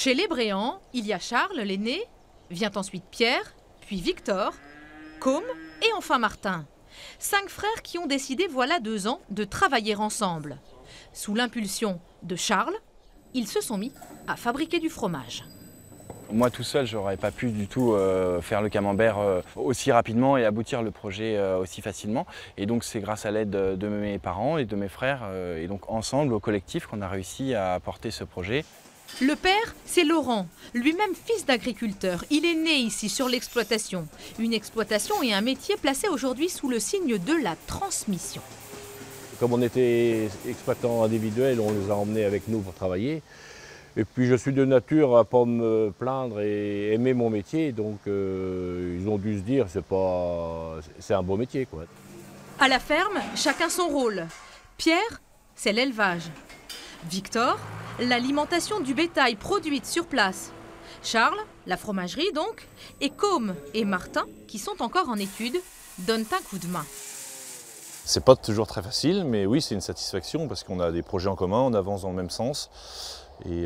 Chez les Bréants, il y a Charles, l'aîné, vient ensuite Pierre, puis Victor, Côme et enfin Martin. 5 frères qui ont décidé voilà 2 ans de travailler ensemble. Sous l'impulsion de Charles, ils se sont mis à fabriquer du fromage. Moi tout seul, j'aurais pas pu du tout faire le camembert aussi rapidement et aboutir le projet aussi facilement. Et donc c'est grâce à l'aide de mes parents et de mes frères et donc ensemble au collectif qu'on a réussi à porter ce projet. Le père, c'est Laurent, lui-même fils d'agriculteur. Il est né ici sur l'exploitation. Une exploitation et un métier placés aujourd'hui sous le signe de la transmission. Comme on était exploitants individuels, on les a emmenés avec nous pour travailler. Et puis je suis de nature à ne pas me plaindre et aimer mon métier, donc ils ont dû se dire c'est un beau métier, quoi. À la ferme, chacun son rôle. Pierre, c'est l'élevage. Victor, l'alimentation du bétail produite sur place. Charles, la fromagerie donc. Et Côme et Martin, qui sont encore en études, donnent un coup de main. C'est pas toujours très facile, mais oui, c'est une satisfaction parce qu'on a des projets en commun, on avance dans le même sens. Et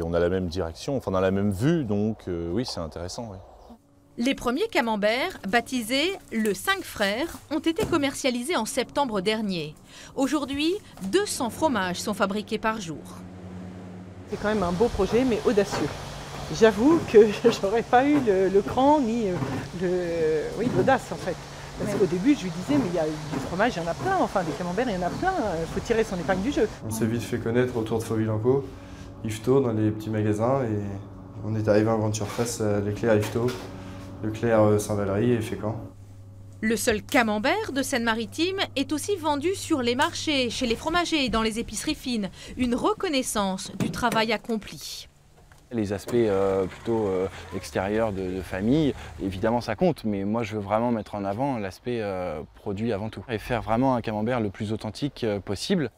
on a la même direction, enfin on a la même vue, donc oui, c'est intéressant. Oui. Les premiers camemberts, baptisés le 5 frères, ont été commercialisés en septembre dernier. Aujourd'hui, 200 fromages sont fabriqués par jour. C'est quand même un beau projet, mais audacieux. J'avoue que j'aurais pas eu le cran ni l'audace en fait. Parce qu'au début, je lui disais, mais il y a du fromage, il y en a plein, enfin des camemberts, il y en a plein, il faut tirer son épingle du jeu. On s'est vite fait connaître autour de Fauville-en-Caux, Yvetot, dans les petits magasins, et on est arrivé en grande surface, Leclerc à Yvetot, Leclerc Saint-Valery et Fécamp. Le seul camembert de Seine-Maritime est aussi vendu sur les marchés, chez les fromagers et dans les épiceries fines. Une reconnaissance du travail accompli. Les aspects plutôt extérieurs de famille, évidemment ça compte, mais moi je veux vraiment mettre en avant l'aspect produit avant tout. Et faire vraiment un camembert le plus authentique possible.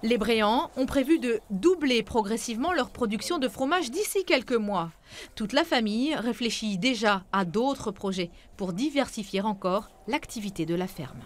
Les Bréants ont prévu de doubler progressivement leur production de fromage d'ici quelques mois. Toute la famille réfléchit déjà à d'autres projets pour diversifier encore l'activité de la ferme.